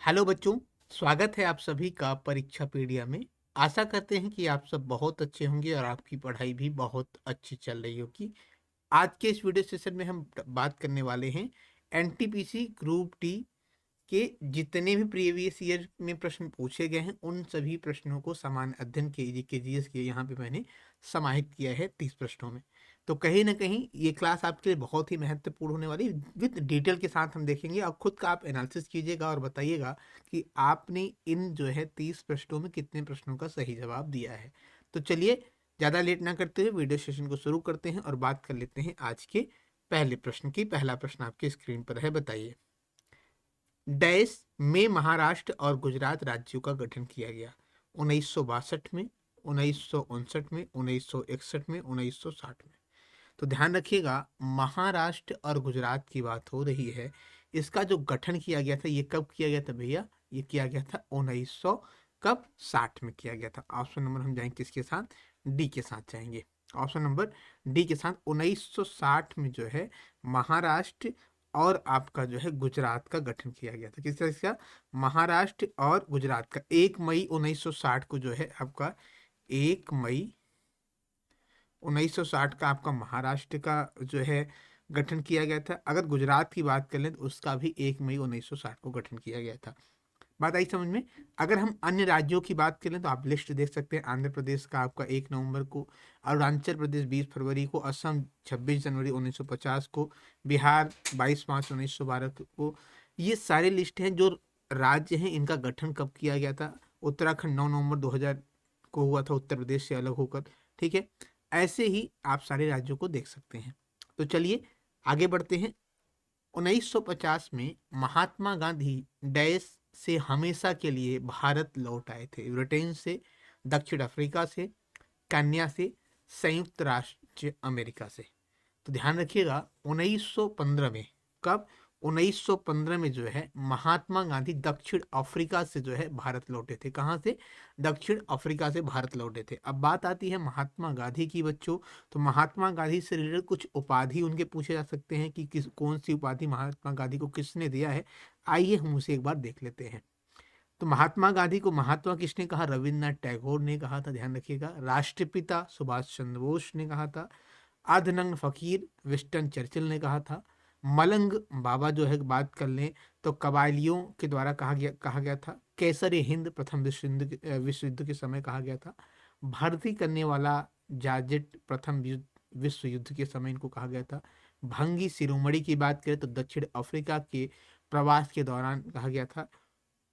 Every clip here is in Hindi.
हेलो बच्चों, स्वागत है आप सभी का परीक्षा पीडिया में। आशा करते हैं कि आप सब बहुत अच्छे होंगे और आपकी पढ़ाई भी बहुत अच्छी चल रही होगी। आज के इस वीडियो सेशन में हम बात करने वाले हैं एनटीपीसी ग्रुप डी के जितने भी प्रीवियस ईयर में प्रश्न पूछे गए हैं उन सभी प्रश्नों को समान अध्ययन के जीएस के यहाँ पे मैंने समाहित किया है 30 प्रश्नों में। तो कहीं ना कहीं ये क्लास आपके लिए बहुत ही महत्वपूर्ण होने वाली विद डिटेल के साथ हम देखेंगे और खुद का आप एनालिसिस कीजिएगा और बताइएगा कि आपने इन जो है 30 प्रश्नों में कितने प्रश्नों का सही जवाब दिया है। तो चलिए ज़्यादा लेट ना करते हुए वीडियो सेशन को शुरू करते हैं और बात कर लेते हैं आज के पहले प्रश्न की। पहला प्रश्न आपके स्क्रीन पर है, बताइए डैश में महाराष्ट्र और गुजरात राज्यों का गठन किया गया? 1962 में, 1959 में, 1961 में, 1960 में? तो ध्यान रखिएगा, महाराष्ट्र और गुजरात की बात हो रही है। इसका जो गठन किया गया था ये कब किया गया था भैया? ये किया गया था 1900 कब 60 में किया गया था। ऑप्शन नंबर हम जाएंगे किसके साथ? डी के साथ जाएंगे। ऑप्शन नंबर डी के साथ 1960 में जो है महाराष्ट्र और आपका जो है गुजरात का गठन किया गया था। किस तरह का? महाराष्ट्र और गुजरात का 1 मई 1960 को जो है आपका 1 मई 1960 का आपका महाराष्ट्र का जो है गठन किया गया था। अगर गुजरात की बात कर लें तो उसका भी 1 मई 1960 को गठन किया गया था। बात आई समझ में? अगर हम अन्य राज्यों की बात करें तो आप लिस्ट देख सकते हैं। आंध्र प्रदेश का आपका 1 नवंबर को, अरुणाचल प्रदेश 20 फरवरी को, असम 26 जनवरी 1950 को, बिहार 22 मार्च 1912 को। ये सारे लिस्ट हैं जो राज्य हैं, इनका गठन कब किया गया था। उत्तराखंड 9 नवंबर 2000 को हुआ था, उत्तर प्रदेश से अलग होकर। ठीक है, ऐसे ही आप सारे राज्यों को देख सकते हैं। तो चलिए आगे बढ़ते हैं। 1950 में महात्मा गांधी डैश से हमेशा के लिए भारत लौट आए थे? ब्रिटेन से, दक्षिण अफ्रीका से, केन्या से, संयुक्त राष्ट्र अमेरिका से? तो ध्यान रखिएगा 1915 में, कब? 1915 में जो है महात्मा गांधी दक्षिण अफ्रीका से जो है भारत लौटे थे। कहाँ से? दक्षिण अफ्रीका से भारत लौटे थे। अब बात आती है महात्मा गांधी की बच्चों। तो महात्मा गांधी से रिलेटेड कुछ उपाधि उनके पूछे जा सकते हैं कि किस कौन सी उपाधि महात्मा गांधी को किसने दिया है। आइए हम उसे एक बार देख लेते हैं। तो महात्मा गांधी को महात्मा किसने कहा? रविन्द्रनाथ टैगोर ने कहा था, ध्यान रखिएगा। राष्ट्रपिता सुभाष चंद्र बोस ने कहा था। अर्धनग्न फकीर विंस्टन चर्चिल ने कहा था। मलंग बाबा जो है बात कर लें तो कबायलियों के द्वारा कहा गया था। केसर हिंद प्रथम विश्व युद्ध के समय कहा गया था। भर्ती करने वाला जाजेट प्रथम विश्व युद्ध के समय इनको कहा गया था। भंगी शिरोमणि की बात करें तो दक्षिण अफ्रीका के प्रवास के दौरान कहा गया था।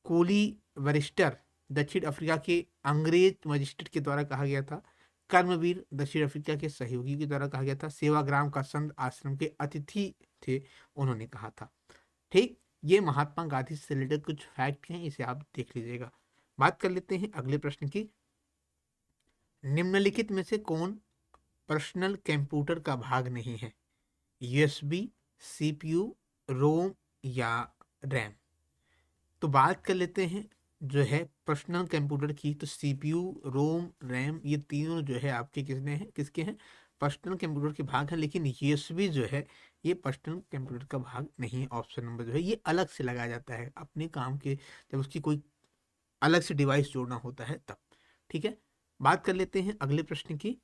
कोली वरिस्टर दक्षिण अफ्रीका के अंग्रेज मजिस्ट्रेट के द्वारा कहा गया था। कर्मवीर दक्षिण अफ्रीका के सहयोगी के द्वारा कहा गया था। सेवाग्राम का संत आश्रम के अतिथि थे, उन्होंने कहा था। ठीक, ये महात्मा गांधी से रिलेटेड कुछ फैक्ट हैं, इसे आप देख लीजिएगा। बात कर लेते हैं अगले प्रश्न की। निम्नलिखित में से कौन पर्सनल कंप्यूटर का भाग नहीं है? यूएसबी, सीपीयू, रोम या रैम? तो बात कर लेते हैं जो है पर्सनल कंप्यूटर की। तो सीपीयू, रोम, रैम ये तीनों जो है आपके किसके हैं? पर्सनल कंप्यूटर के भाग हैं। लेकिन यूएसबी जो है ये पर्सनल कंप्यूटर का भाग नहीं है। ऑप्शन नंबर जो है ये अलग से लगाया जाता है अपने काम के, जब उसकी कोई अलग से डिवाइस जोड़ना होता है तब। ठीक है, बात कर लेते हैं अगले प्रश्न की।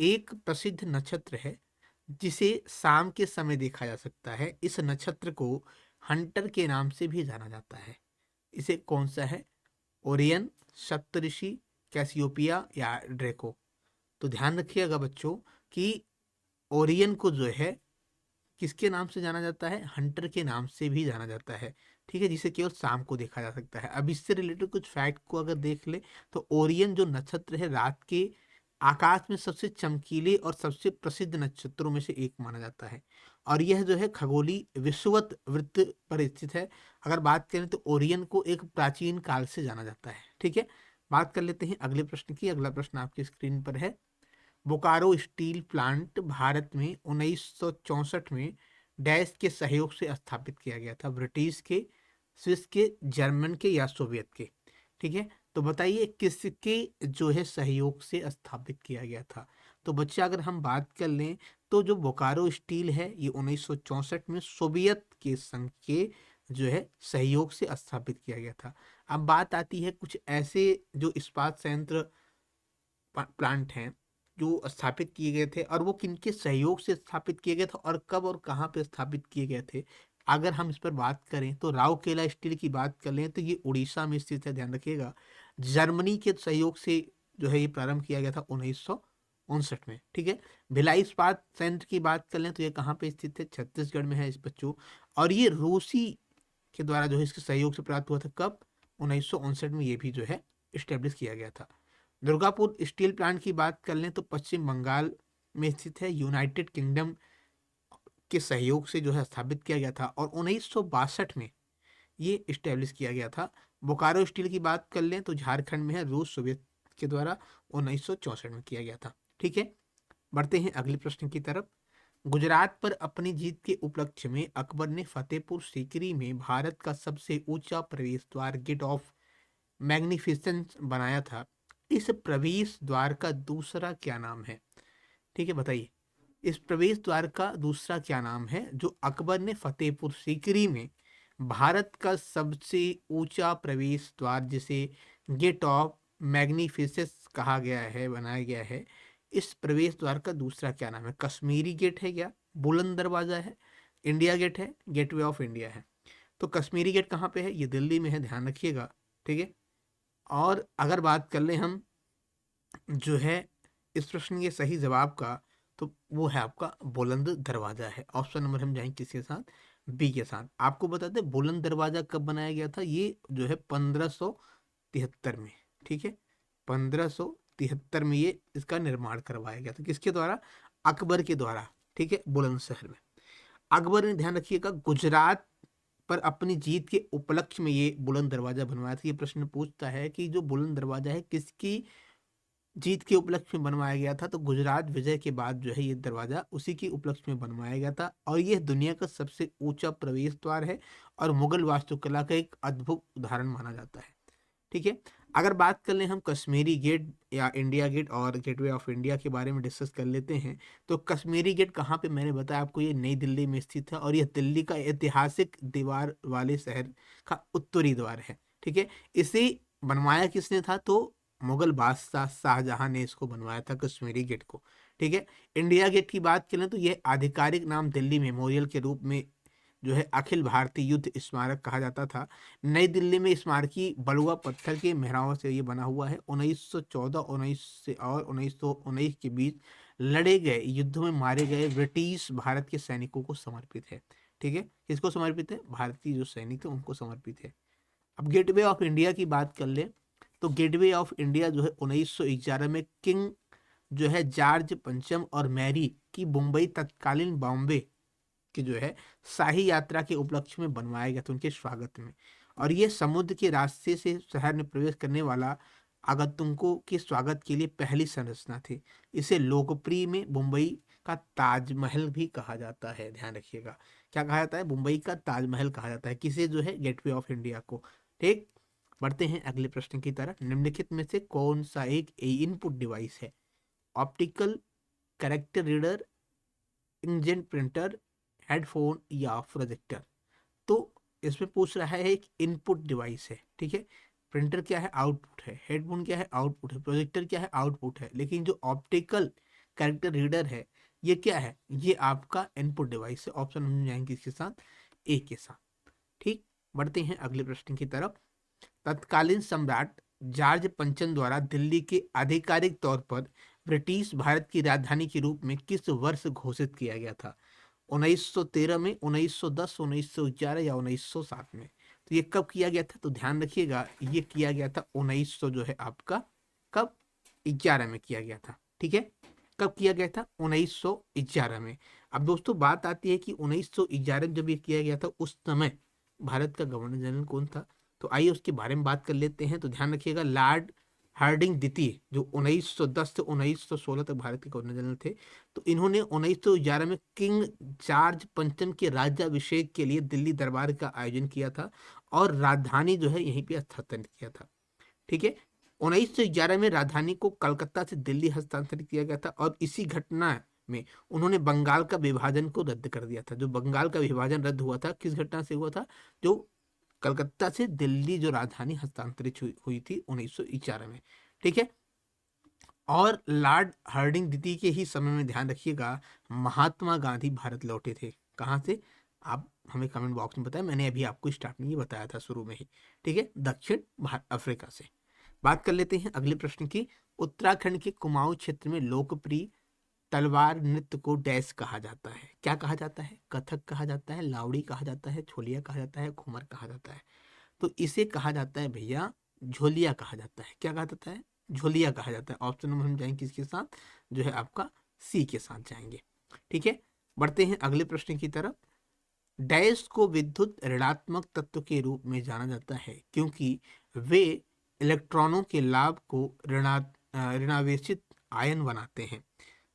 एक प्रसिद्ध नक्षत्र है जिसे शाम के समय देखा जा सकता है। इस नक्षत्र को हंटर के नाम से भी जाना जाता है। इसे कौन सा है? ओरियन, सप्तऋषि, कैसियोपिया या ड्रेको? तो ध्यान रखिएगा बच्चों कि ओरियन को जो है किसके नाम से जाना जाता है? हंटर के नाम से भी जाना जाता है। ठीक है, जिसे केवल शाम को देखा जा सकता है। अब इससे रिलेटेड कुछ फैक्ट को अगर देख ले तो ओरियन जो नक्षत्र है रात के आकाश में सबसे चमकीले और सबसे प्रसिद्ध नक्षत्रों में से एक माना जाता है। और यह जो है खगोलीय विषुवत वृत्त पर स्थित है। अगर बात करें तो ओरियन को एक प्राचीन काल से जाना जाता है। ठीक है, बात कर लेते हैं अगले प्रश्न की। अगला प्रश्न आपकी स्क्रीन पर है। बोकारो स्टील प्लांट भारत में 1964 में डैश के सहयोग से स्थापित किया गया था? ब्रिटिश के, स्विस के, जर्मन के या सोवियत के? ठीक है, तो बताइए किसके जो है सहयोग से स्थापित किया गया था? तो बच्चे अगर हम बात कर लें तो जो बोकारो स्टील है ये 1964 में सोवियत के संघ के जो है सहयोग से स्थापित किया गया था। अब बात आती है कुछ ऐसे जो इस्पात संयंत्र प्लांट हैं जो स्थापित किए गए थे और वो किनके सहयोग से स्थापित किए गए थे और कब और कहाँ पे स्थापित किए गए थे। अगर हम इस पर बात करें तो राउरकेला स्टील की बात कर लें तो ये उड़ीसा में स्थित है, ध्यान रखिएगा। जर्मनी के सहयोग से जो है ये प्रारंभ किया गया था 1959 में, ठीक है। भिलाई इस्पात संयंत्र की बात कर लें तो ये कहाँ पे स्थित है, छत्तीसगढ़ में है इस बच्चों। और ये रूसी के द्वारा जो है इसके सहयोग से प्राप्त हुआ था, कब, 1959 में ये भी जो है इस्टेब्लिश किया गया था। दुर्गापुर स्टील प्लांट की बात कर लें तो पश्चिम बंगाल में स्थित है, यूनाइटेड किंगडम के सहयोग से जो है स्थापित किया गया था और 1962 में ये इस्टेब्लिश किया गया था। बोकारो स्टील की बात कर लें तो झारखंड में है, रूस सोवियत के द्वारा 1964 में किया गया था, ठीक है। बढ़ते हैं अगले प्रश्न की तरफ। गुजरात पर अपनी जीत के उपलक्ष्य में अकबर ने फतेहपुर सीकरी में भारत का सबसे ऊंचा प्रवेश द्वार गेट ऑफ मैग्निफिसेंस बनाया था। इस प्रवेश द्वार का दूसरा क्या नाम है, ठीक है, बताइए। इस प्रवेश द्वार का दूसरा क्या नाम है जो अकबर ने फतेहपुर सीकरी में भारत का सबसे ऊंचा प्रवेश द्वार जिसे गेट ऑफ मैग्निफिसेंस कहा गया है, बनाया गया है। इस प्रवेश द्वार का दूसरा क्या नाम है? कश्मीरी गेट है क्या, बुलंद दरवाजा है, इंडिया गेट है, गेटवे ऑफ इंडिया है? तो कश्मीरी गेट कहाँ पे है? ये दिल्ली में है, ध्यान रखिएगा, ठीक है। और अगर बात कर लें हम जो है इस प्रश्न के सही जवाब का, तो वो है आपका बुलंद दरवाजा है। ऑप्शन नंबर हम जाएंगे किसके साथ, बी के साथ। आपको बता दें बुलंद दरवाजा कब बनाया गया था, ये जो है 1573 में, ठीक है। 1573 में ये इसका निर्माण करवाया गया था, किसके द्वारा? अकबर के द्वारा, ठीक है, बुलंदशहर में। अकबर ने, ध्यान रखिएगा, गुजरात पर अपनी जीत के उपलक्ष्य में ये बुलंद दरवाजा बनवाया था। ये प्रश्न पूछता है कि जो बुलंद दरवाजा है किसकी जीत के उपलक्ष्य में बनवाया गया था, तो गुजरात विजय के बाद जो है ये दरवाजा उसी के उपलक्ष्य में बनवाया गया था और यह दुनिया का सबसे ऊंचा प्रवेश द्वार है और मुगल वास्तुकला का एक अद्भुत उदाहरण माना जाता है, ठीक है। अगर बात कर लें हम कश्मीरी गेट या इंडिया गेट और गेटवे ऑफ इंडिया के बारे में डिस्कस कर लेते हैं, तो कश्मीरी गेट कहाँ पे, मैंने बताया आपको, ये नई दिल्ली में स्थित है और यह दिल्ली का ऐतिहासिक दीवार वाले शहर का उत्तरी द्वार है, ठीक है। इसे बनवाया किसने था, तो मुगल बादशाह शाहजहां ने इसको बनवाया था, कश्मीरी गेट को, ठीक है। इंडिया गेट की बात करें तो यह आधिकारिक नाम दिल्ली मेमोरियल के रूप में जो है अखिल भारतीय युद्ध स्मारक कहा जाता था। नई दिल्ली में स्मारकी बलुआ पत्थर के मेहराबों से ये बना हुआ है। 1914 19 से और 1919 के बीच लड़े गए युद्धों में मारे गए ब्रिटिश भारत के सैनिकों को समर्पित है, ठीक है। किसको समर्पित है? भारतीय जो सैनिक थे उनको समर्पित है। अब गेटवे ऑफ इंडिया की बात कर ले तो गेटवे ऑफ इंडिया जो है 1911 में किंग जो है जॉर्ज पंचम और मैरी की मुंबई तत्कालीन बॉम्बे की जो है शाही यात्रा के उपलक्ष्य में बनवाया गया था, उनके स्वागत में। और ये समुद्र के रास्ते से शहर में प्रवेश करने वाला आगंतुकों के स्वागत के लिए पहली संरचना थी। इसे लोकप्रिय में मुंबई का ताजमहल भी कहा जाता है, ध्यान रखिएगा। क्या कहा जाता है? मुंबई का ताजमहल कहा जाता है किसे, जो है गेटवे ऑफ इंडिया को, ठीक। बढ़ते हैं अगले प्रश्न की तरफ। निम्नलिखित में से कौन सा एक इनपुट डिवाइस है? Optical character reader, inkjet printer, headphone या प्रोजेक्टर? तो इसमें पूछ रहा है एक इनपुट डिवाइस है, ठीक है। प्रिंटर क्या है? आउटपुट है। हेडफोन क्या है? आउटपुट है। प्रोजेक्टर क्या है? आउटपुट है। लेकिन जो ऑप्टिकल कैरेक्टर रीडर है ये क्या है? ये आपका इनपुट डिवाइस है। ऑप्शन हम जाएंगे इसके साथ, ए के साथ, ठीक। बढ़ते हैं अगले प्रश्न की तरफ। तत्कालीन सम्राट जॉर्ज पंचम द्वारा दिल्ली के आधिकारिक तौर पर ब्रिटिश भारत की राजधानी के रूप में किस वर्ष घोषित किया गया था? 1913 में, 1910, 1911 या 1907 में? तो ये कब किया गया था? तो ध्यान रखिएगा ये किया गया था 1900 जो है आपका कब, 11 में किया गया था, ठीक है। कब किया गया था? 1911 में। अब दोस्तों बात आती है कि 1911 में जब ये किया गया था उस समय भारत का गवर्नर जनरल कौन था? तो आइए उसके बारे में बात कर लेते हैं। तो ध्यान रखिएगा लॉर्ड हार्डिंग द्वितीय जो 1910 से 1916 तक भारत के गवर्नर जनरल थे। तो इन्होंने 1911 में किंग जॉर्ज पंचम के राज्याभिषेक के लिए दिल्ली दरबार का आयोजन किया था और राजधानी जो है यहीं पे स्थानांतरित किया था, ठीक है। 1911 में राजधानी को कलकत्ता से दिल्ली हस्तांतरित किया गया था और इसी घटना में उन्होंने बंगाल का विभाजन को रद्द कर दिया था। जो बंगाल का विभाजन रद्द हुआ था किस घटना से हुआ था? जो कलकत्ता से दिल्ली जो राजधानी हस्तांतरित हुई थी 1911 में। ठीक है। और लॉर्ड हार्डिंग द्वितीय के ही समय में, ध्यान रखिएगा, महात्मा गांधी भारत लौटे थे। कहाँ से? आप हमें कमेंट बॉक्स में बताएं, मैंने अभी आपको स्टार्ट में ही बताया था शुरू में ही। ठीक है, दक्षिण अफ्रीका से। बात कर लेते हैं अगले प्रश्न की। उत्तराखंड के कुमाऊं क्षेत्र में लोकप्रिय तलवार नृत्य को डैश कहा जाता है? क्या कहा जाता है? कथक कहा जाता है, लावड़ी कहा जाता है, छोलिया कहा जाता है, घूमर कहा जाता है? तो इसे कहा जाता है भैया झोलिया कहा जाता है। क्या कहा जाता है? झोलिया कहा जाता है। ऑप्शन नंबर हम जाएंगे किसके साथ? जो है आपका सी के साथ जाएंगे। ठीक है, बढ़ते हैं अगले प्रश्न की तरफ। डैश को विद्युत ऋणात्मक तत्व के रूप में जाना जाता है क्योंकि वे इलेक्ट्रॉनों के लाभ को ऋणावेशित आयन बनाते हैं।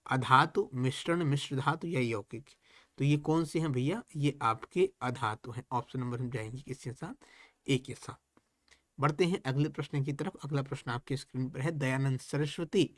अधातु, मिश्रण, मिश्र धातु या यौगिक? तो ये कौन से हैं भैया? ये आपके अधातु हैं। ऑप्शन नंबर हम जाएंगे किसके साथ? ए के साथ। बढ़ते हैं अगले प्रश्न की तरफ। अगला प्रश्न आपके स्क्रीन पर है। दयानंद सरस्वती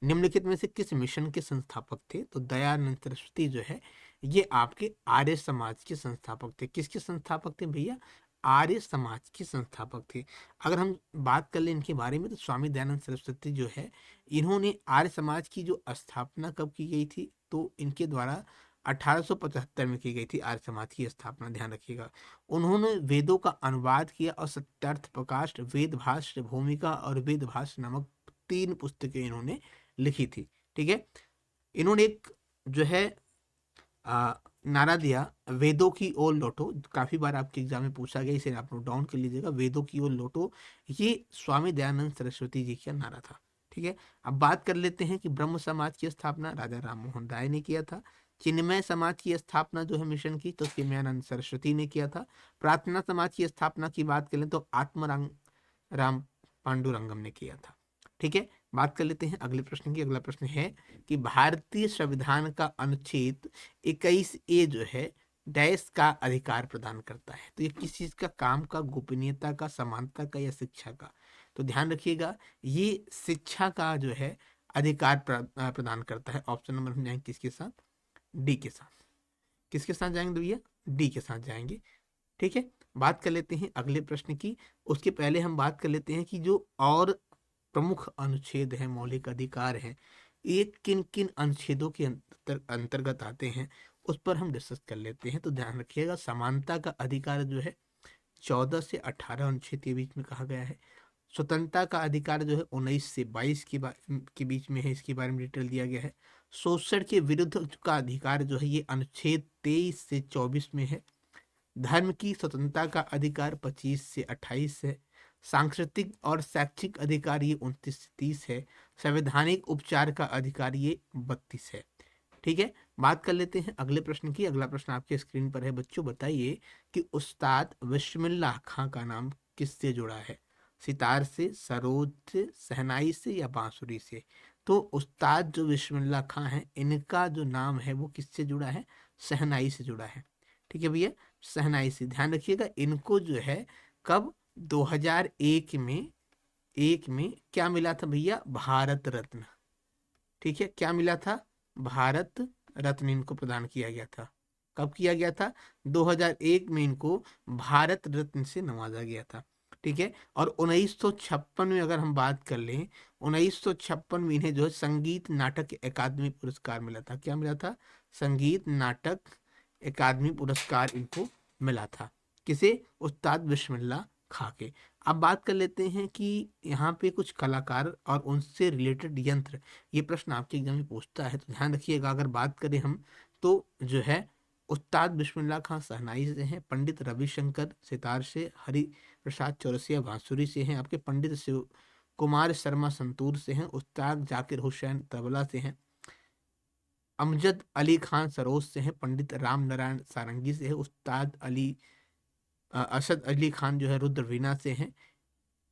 निम्नलिखित में से किस मिशन के संस्थापक थे? तो दयानंद सरस्वती जो है ये आपके आर्य समाज के संस्थापक थे। किसके संस्थापक थे भैया? आर्य समाज के संस्थापक थे। अगर हम बात कर लें इनके बारे में तो स्वामी दयानंद सरस्वती जो है इन्होंने आर्य समाज की जो स्थापना कब की गई थी? तो इनके द्वारा 1875 में की गई थी आर्य समाज की स्थापना, ध्यान रखिएगा। उन्होंने वेदों का अनुवाद किया और सत्यार्थ प्रकाश, वेद भाष्य, भूमिका और वेद भाष्य नामक 3 पुस्तकें इन्होंने लिखी थी। ठीक है, इन्होंने एक जो है नारा दिया, वेदों की ओर लौटो। काफी बार आपके एग्जाम में पूछा गया, इसे आप नोट डाउन कर लीजिएगा, वेदों की ओर लौटो। ये स्वामी दयानंद सरस्वती जी का नारा था। ठीक है, अब बात कर लेते हैं कि ब्रह्म समाज की स्थापना राजा राम मोहन राय ने किया था। चिन्मय समाज की स्थापना जो है मिशन की, तो चिन्मयानंद सरस्वती ने किया था। प्रार्थना समाज की स्थापना की बात करें तो आत्माराम राम पांडुरंगम ने किया था। ठीक है, बात कर लेते हैं अगले प्रश्न की। अगला प्रश्न है कि भारतीय संविधान का अनुच्छेद 21A जो है डैश का अधिकार प्रदान करता है? तो ये किस चीज का? काम का, गोपनीयता का, समानता का या शिक्षा का? तो ध्यान रखिएगा, ये शिक्षा का जो है अधिकार प्रदान करता है। ऑप्शन नंबर हम जाएंगे किसके साथ? डी के साथ। किसके साथ जाएंगे भैया? डी के साथ जाएंगे। ठीक है, बात कर लेते हैं अगले प्रश्न की। उसके पहले हम बात कर लेते हैं कि जो और प्रमुख अनुच्छेद है, मौलिक अधिकार है, ये किन किन अनुच्छेदों के अंतर्गत आते हैं, उस पर हम डिस्कस कर लेते हैं। तो ध्यान रखिएगा, समानता का अधिकार जो है 14 से 18 अनुच्छेद के बीच में कहा गया है। स्वतंत्रता का अधिकार जो है 19 से 22 के बीच में है, इसके बारे में डिटेल दिया गया है। शोषण के विरुद्ध का अधिकार जो है ये अनुच्छेद 23 से 24 में है। धर्म की स्वतंत्रता का अधिकार 25 से 28 है। सांस्कृतिक और शैक्षिक अधिकार ये 29 से 30 है। संवैधानिक उपचार का अधिकार ये 32 है। ठीक है, बात कर लेते हैं अगले प्रश्न की। अगला प्रश्न आपके स्क्रीन पर है। बच्चों बताइए कि उस्ताद बिस्मिल्लाह खां का नाम किससे जुड़ा है? सितार से, सरोद से, शहनाई से या बांसुरी से? तो उस्ताद जो बिस्मिल्लाह खां है इनका जो नाम है वो किससे जुड़ा है? शहनाई से जुड़ा है। ठीक है भैया, शहनाई से। ध्यान रखिएगा, इनको जो है कब? 2001 में क्या मिला था भैया? भारत रत्न। ठीक है, क्या मिला था? भारत रत्न इनको प्रदान किया गया था। कब किया गया था? 2001 में इनको भारत रत्न से नवाजा गया था। ठीक है, और 1956 में अगर हम बात कर लें, 1956 में इन्हें जो है संगीत नाटक अकादमी पुरस्कार मिला था। क्या मिला था? संगीत नाटक अकादमी पुरस्कार इनको मिला था। किसे? उस्ताद बिस्मिल्लाह खां के। अब बात कर लेते हैं कि यहाँ पे कुछ कलाकार और उनसे रिलेटेड यंत्र, ये प्रश्न आपके एग्जाम में पूछता है, तो ध्यान रखिएगा। अगर बात करें हम तो जो है उस्ताद बिस्मिल्लाह खां शहनाई से हैं, पंडित रविशंकर सितार से, हरि प्रसाद चौरसिया बांसुरी से हैं, आपके पंडित शिव कुमार शर्मा संतूर से हैं, उस्ताद जाकिर हुसैन तबला से हैं, अमजद अली खान सरोज से हैं, पंडित राम नारायण सारंगी से है, उस्ताद असद अली खान जो है रुद्र वीणा से हैं,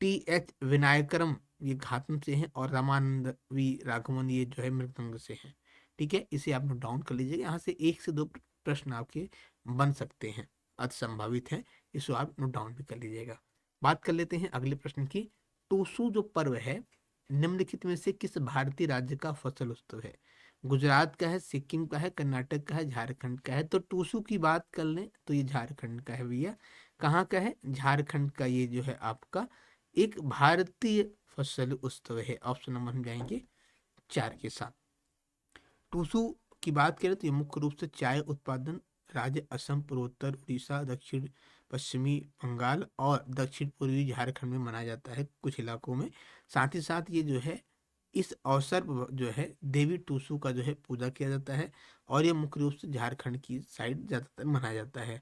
T.H. विनायकरम ये घातम से हैं, और रामानंद वी राघवन ये जो है मृदंग से हैं। ठीक है, इसे आप नोट डाउन कर लीजिएगा। यहाँ से 1 से 2 प्रश्न आपके बन सकते हैं, अति संभावित है, इसको आप नोट डाउन भी कर लीजिएगा। बात कर लेते हैं अगले प्रश्न की। टूसू जो पर्व है निम्नलिखित में से किस भारतीय राज्य का फसल उत्सव है? गुजरात का है, सिक्किम का है, कर्नाटक का है, झारखंड का है। तो टूसू की बात कर लें तो ये झारखंड का है भैया। कहाँ का है? झारखंड का। ये जो है आपका एक भारतीय फसल उत्सव है। ऑप्शन नंबर हम जाएंगे 4 के साथ। टूसू की बात करें तो ये मुख्य रूप से चाय उत्पादन राज्य असम, पूर्वोत्तर उड़ीसा, दक्षिण पश्चिमी बंगाल और दक्षिण पूर्वी झारखंड में मनाया जाता है कुछ इलाकों में। साथ ही साथ ये जो है इस अवसर पर जो है देवी टूसू का जो है पूजा किया जाता है, और ये मुख्य रूप से झारखंड की साइड ज़्यादातर मनाया जाता है।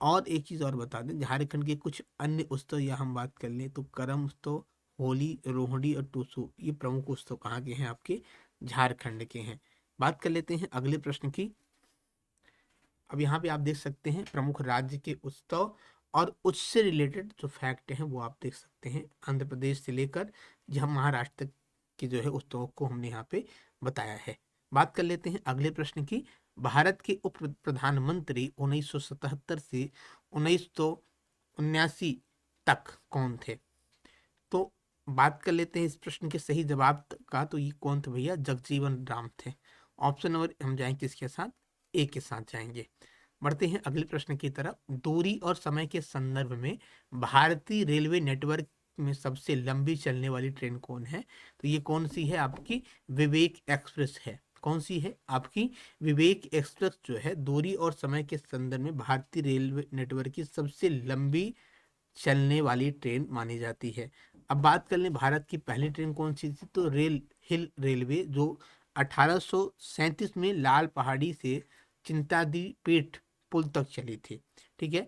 और एक चीज़ और बता दें, झारखंड के कुछ अन्य उत्सव या हम बात कर लें तो करम उत्सव, होली, रोहड़ी और टूसू, ये प्रमुख उत्सव कहाँ के हैं? आपके झारखंड के हैं। बात कर लेते हैं अगले प्रश्न की। अब यहाँ पे आप देख सकते हैं प्रमुख राज्य के उत्सव और उससे रिलेटेड जो फैक्ट हैं वो आप देख सकते हैं। आंध्र प्रदेश से लेकर जहाँ महाराष्ट्र तक के जो है उत्सवों को हमने यहाँ पे बताया है। बात कर लेते हैं अगले प्रश्न की। भारत के उप प्रधानमंत्री 1977 से 1979 तक कौन थे? तो बात कर लेते हैं इस प्रश्न के सही जवाब का। तो ये कौन थे भैया? जगजीवन राम थे। ऑप्शन नंबर हम जाएंगे किसके साथ? ए के साथ जाएंगे। बढ़ते हैं अगले प्रश्न की तरफ। दूरी और समय के संदर्भ में भारतीय रेलवे नेटवर्क में सबसे लंबी चलने वाली ट्रेन कौन है? तो ये कौन सी है? आपकी विवेक एक्सप्रेस है। कौन सी है? आपकी विवेक एक्सप्रेस जो है दूरी और समय के संदर्भ में भारतीय रेलवे नेटवर्क की सबसे लंबी चलने वाली ट्रेन मानी जाती है। अब बात कर लें भारत की पहली ट्रेन कौन सी थी, तो रेल हिल रेलवे जो 1837 में लाल पहाड़ी से चिंतादी पेट पुल तक चली थी। ठीक है।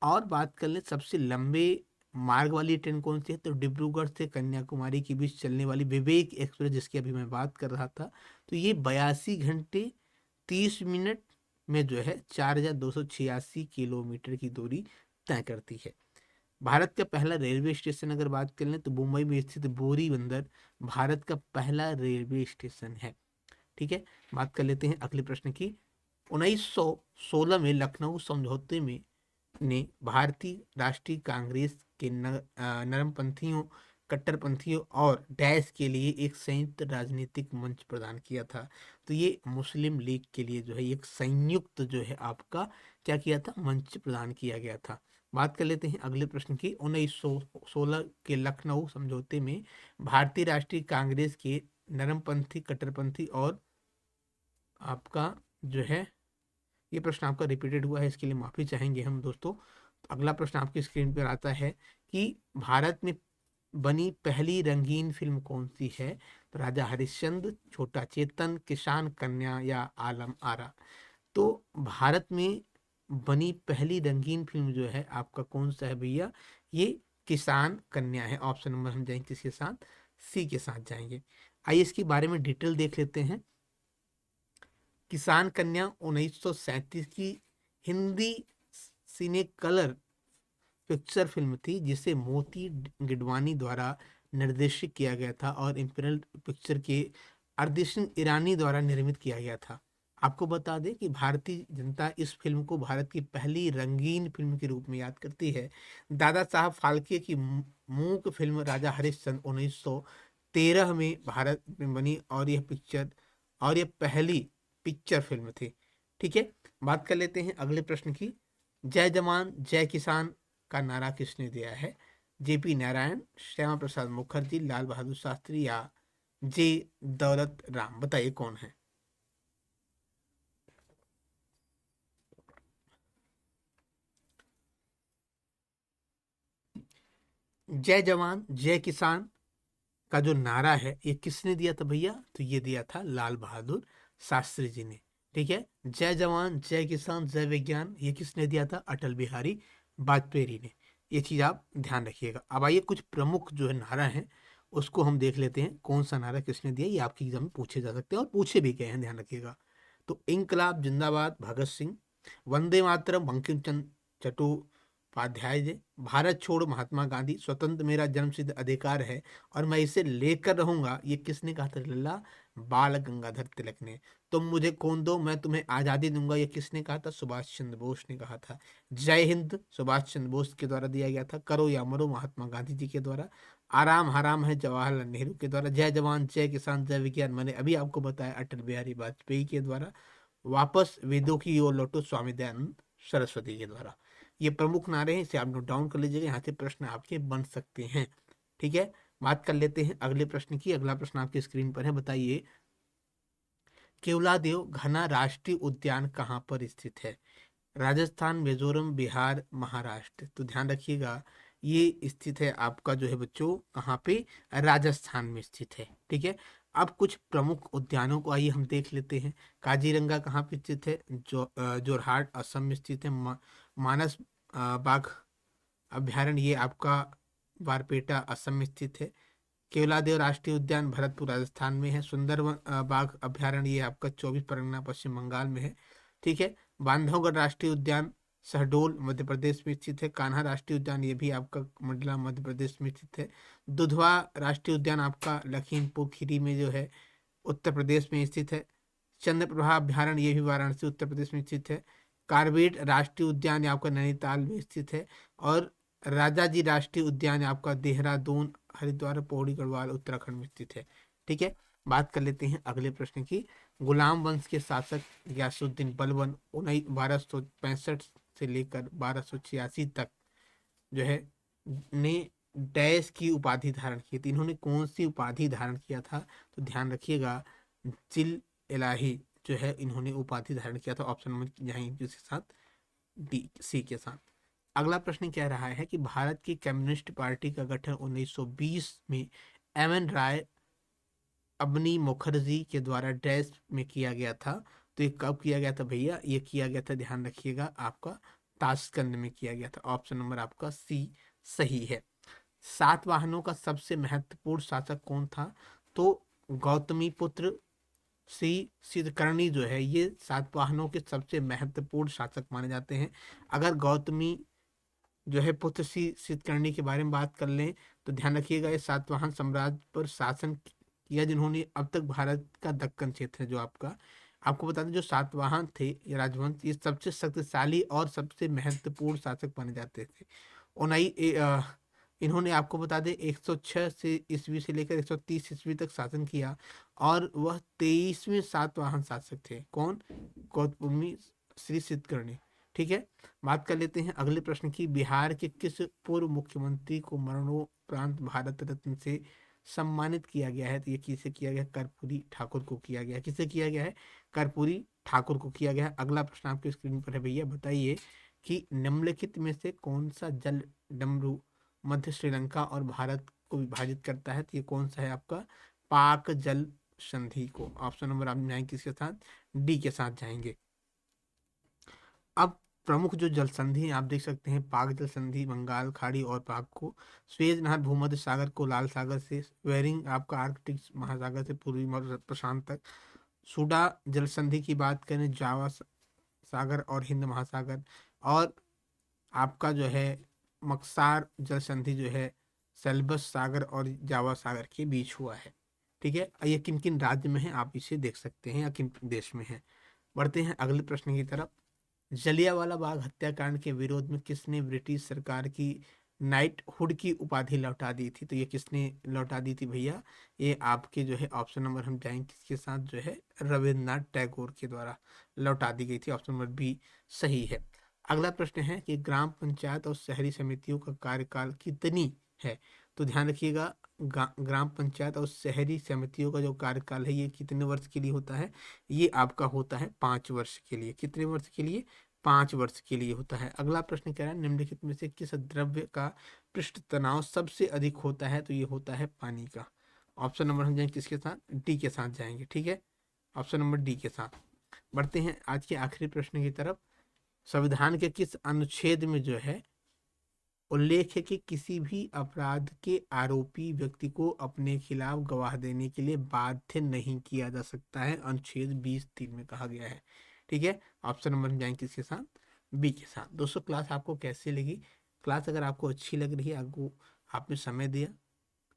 और बात कर लें सबसे लंबे मार्ग वाली ट्रेन कौन सी है, तो डिब्रूगढ़ से कन्याकुमारी के बीच चलने वाली विवेक एक्सप्रेस, जिसकी अभी मैं बात कर रहा था। तो ये 82 घंटे 30 मिनट में जो है 4286 किलोमीटर की दूरी तय करती है। भारत का पहला रेलवे स्टेशन अगर बात कर लें तो मुंबई में स्थित बोरी बंदर भारत का पहला रेलवे स्टेशन है। ठीक है। बात कर लेते हैं अगले प्रश्न की। 1916 में लखनऊ समझौते में ने भारतीय राष्ट्रीय कांग्रेस के नरमपंथियों, कट्टरपंथियों और डैश के लिए एक संयुक्त राजनीतिक मंच प्रदान किया था। तो ये मुस्लिम लीग के लिए जो है एक संयुक्त जो है आपका क्या किया था? मंच प्रदान किया गया था। बात कर लेते हैं अगले प्रश्न की। 1916 के लखनऊ समझौते में भारतीय राष्ट्रीय कांग्रेस के नरमपंथी, कट्टरपंथी और आपका जो है ये प्रश्न आपका रिपीटेड हुआ है, इसके लिए माफी चाहेंगे हम दोस्तों। तो अगला प्रश्न आपकी स्क्रीन पर आता है कि भारत में बनी पहली रंगीन फिल्म कौन सी है? तो राजा हरिश्चंद्र, छोटा चेतन, किसान कन्या या आलम आरा। तो भारत में बनी पहली रंगीन फिल्म जो है आपका कौन सा है भैया? ये किसान कन्या है। ऑप्शन नंबर हम जाएंगे किसके साथ? सी के साथ जाएंगे। आइए इसके बारे में डिटेल देख लेते हैं। किसान कन्या 1937 की हिंदी सिने कलर पिक्चर फिल्म थी, जिसे मोती गिडवानी द्वारा निर्देशित किया गया था और इंपीरियल पिक्चर के अरदीप सिंह ईरानी द्वारा निर्मित किया गया था। आपको बता दें कि भारतीय जनता इस फिल्म को भारत की पहली रंगीन फिल्म के रूप में याद करती है। दादा साहब फाल्के की मूक फिल्म राजा हरिश्चंद्र 1913 में भारत में बनी, और यह पहली पिक्चर फिल्म थी। ठीक है। बात कर लेते हैं अगले प्रश्न की। जय जवान जय किसान का नारा किसने दिया है? जेपी नारायण, श्यामा प्रसाद मुखर्जी, लाल बहादुर शास्त्री या जे दौलत राम? बताइए कौन है? जय जवान जय किसान का जो नारा है ये किसने दिया था भैया? तो ये दिया था लाल बहादुर शास्त्री जी ने। ठीक है। जय जवान जय किसान जय विज्ञान, ये किसने दिया था? अटल बिहारी वाजपेयी ने। ये चीज आप ध्यान रखिएगा। अब आइए कुछ प्रमुख जो है नारा है उसको हम देख लेते हैं। कौन सा नारा किसने दिया, ये आपकी एग्जाम में पूछे जा सकते हैं और पूछे भी गए हैं, ध्यान रखिएगा। तो इंकलाब जिंदाबाद भगत सिंह, वंदे मातरम बंकिम चंद्र चट्टोपाध्याय जी, भारत छोड़ो महात्मा गांधी, स्वतंत्र मेरा जन्मसिद्ध अधिकार है और मैं इसे लेकर रहूंगा, ये किसने कहा था? लल्ला बाल गंगाधर तिलक ने। तुम मुझे खून दो मैं तुम्हें आजादी दूंगा, ये किसने कहा था? सुभाष चंद्र बोस ने कहा था। जय हिंद सुभाष चंद्र बोस के द्वारा दिया गया था। करो या मरो महात्मा गांधी जी के द्वारा। आराम हराम है जवाहरलाल नेहरू के द्वारा। जय जवान जय किसान जय विज्ञान मैंने अभी आपको बताया अटल बिहारी वाजपेयी के द्वारा। वापस वेदों की ओर लौटो स्वामी दयानंद सरस्वती के द्वारा। ये प्रमुख नारे हैं, इसे आप नोट डाउन कर लीजिएगा, यहाँ से प्रश्न आपके बन सकते हैं। ठीक है, बात कर लेते हैं अगले प्रश्न की। अगला प्रश्न आपकी स्क्रीन पर है, बताइए केवलादेव घना राष्ट्रीय उद्यान कहाँ पर स्थित है? राजस्थान, मिजोरम, बिहार, महाराष्ट्र। तो ध्यान रखिएगा, ये स्थित है आपका जो है बच्चों कहाँ पे? राजस्थान में स्थित है। ठीक है, अब कुछ प्रमुख उद्यानों को आइए हम देख लेते हैं। काजीरंगा कहाँ पे स्थित है? जोरहाट असम में स्थित है। मानस बाघ अभ्यारण्य ये आपका बारपेटा असम में स्थित है। केवलादेव राष्ट्रीय उद्यान भरतपुर राजस्थान में है। सुंदरवन बाघ अभ्यारण्य ये आपका 24 परगना पश्चिम बंगाल में है। ठीक है, बांधवगढ़ राष्ट्रीय उद्यान शहडोल मध्य प्रदेश में स्थित है। कान्हा राष्ट्रीय उद्यान ये भी आपका मंडला मध्य प्रदेश में स्थित है। दुधवा राष्ट्रीय उद्यान आपका लखीमपुर खीरी में जो है उत्तर प्रदेश में स्थित है। चंद्रप्रभा अभ्यारण्य ये भी वाराणसी उत्तर प्रदेश में स्थित है। कार्बेट राष्ट्रीय उद्यान ये आपका नैनीताल में स्थित है। और राजाजी राष्ट्रीय उद्यान आपका देहरादून हरिद्वार पौड़ी गढ़वाल उत्तराखंड में स्थित है। ठीक है, बात कर लेते हैं अगले प्रश्न की। गुलाम वंश के शासक गयासुद्दीन बलबन 1265 से लेकर 1286 तक जो है ने डैश की उपाधि धारण की थी। इन्होंने कौन सी उपाधि धारण किया था? तो ध्यान रखिएगा, जिल इलाही जो है इन्होंने उपाधि धारण किया था। ऑप्शन नंबर यहाँ जिसके साथ डी सी के साथ। अगला प्रश्न कह रहा है कि भारत की कम्युनिस्ट पार्टी का गठन 1920 में एम एन राय अबनी मुखर्जी के द्वारा डैश में किया गया था। तो ये कब किया गया था भैया? ये किया गया था, ध्यान रखिएगा, आपका ताशकंद में किया गया था। ऑप्शन नंबर आपका सी सही है। सातवाहनों का सबसे महत्वपूर्ण शासक कौन था? तो गौतमी पुत्र श्री सिद्धकर्णी जो है ये सातवाहनों के सबसे महत्वपूर्ण शासक माने जाते हैं। अगर गौतमी जो है पुत्र श्री सिद्धकर्णी के बारे में बात कर लें तो ध्यान रखिएगा, ये सातवाहन साम्राज्य पर शासन किया जिन्होंने अब तक भारत का दक्कन क्षेत्र है जो आपका, आपको बता दें जो सातवाहन थे ये राजवंश, ये सबसे शक्तिशाली और सबसे महत्वपूर्ण शासक माने जाते थे। उन्हीं इन्होंने आपको बता दें 106 से ईस्वी से लेकर 130 ईस्वी तक शासन किया और वह 23वें सातवाहन शासक थे। कौन? गौतमी श्री सिद्धकर्णी। ठीक है, बात कर लेते हैं अगले प्रश्न की। बिहार के किस पूर्व मुख्यमंत्री को मरणोपरांत भारत रत्न से सम्मानित किया गया है? तो ये किसे किया गया? कर्पूरी ठाकुर को किया गया। किसे किया गया है? कर्पूरी ठाकुर को किया गया है। अगला प्रश्न आपके स्क्रीन पर है भैया, बताइए कि निम्नलिखित में से कौन सा जल डमरू मध्य श्रीलंका और भारत को विभाजित करता है? तो ये कौन सा है आपका? पाक जल संधि को। ऑप्शन नंबर आप जाएंगे किसके साथ? डी के साथ जाएंगे। अब प्रमुख जो जल संधि हैं आप देख सकते हैं, पाक जल संधि बंगाल खाड़ी और पाक को, स्वेज नहर भूमध्य सागर को लाल सागर से, वेरिंग आपका आर्कटिक महासागर से पूर्वी प्रशांत तक, सुडा जल संधि की बात करें जावा सागर और हिंद महासागर, और आपका जो है मक्सार जल संधि जो है सेल्बस सागर और जावा सागर के बीच हुआ है। ठीक है, ये किन किन राज्य में है आप इसे देख सकते हैं या किन देश में है। बढ़ते हैं अगले प्रश्न की तरफ। जलियांवाला बाग हत्याकांड के विरोध में किसने ब्रिटिश सरकार की नाइटहुड की उपाधि लौटा दी थी? तो ये किसने लौटा दी थी भैया? ये आपके जो है ऑप्शन नंबर हम जाएंगे किसके साथ, जो है रविन्द्रनाथ टैगोर के द्वारा लौटा दी गई थी। ऑप्शन नंबर बी सही है। अगला प्रश्न है कि ग्राम पंचायत और शहरी समितियों का कार्यकाल कितनी है? तो ध्यान रखिएगा, ग्राम पंचायत और शहरी समितियों का जो कार्यकाल है ये कितने वर्ष के लिए होता है? ये आपका होता है 5 वर्ष के लिए। कितने वर्ष के लिए? 5 वर्ष के लिए होता है। अगला प्रश्न कह रहा है निम्नलिखित में से किस द्रव्य का पृष्ठ तनाव सबसे अधिक होता है? तो ये होता है पानी का। ऑप्शन नंबर हम जाएंगे किसके साथ? डी के साथ जाएंगे। ठीक है, ऑप्शन नंबर डी के साथ। बढ़ते हैं आज के आखिरी प्रश्न की तरफ। संविधान के किस अनुच्छेद में जो है उल्लेख है कि किसी भी अपराध के आरोपी व्यक्ति को अपने खिलाफ गवाह देने के लिए बाध्य नहीं किया जा सकता है? अनुच्छेद 20(3) में कहा गया है। ठीक है, ऑप्शन नंबर में जाएंगे किसके साथ? बी के साथ। दोस्तों क्लास आपको कैसी लगी? क्लास अगर आपको अच्छी लग रही है, आपको आपने समय दिया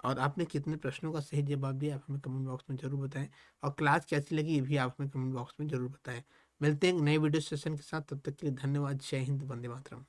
और आपने कितने प्रश्नों का सही जवाब दिया आप हमें कमेंट बॉक्स में जरूर बताएं, और क्लास कैसी लगी ये भी आप हमें कमेंट बॉक्स में जरूर बताएं। मिलते हैं एक नए वीडियो सेशन के साथ, तब तक के लिए धन्यवाद। जय हिंद, वंदे मातरम।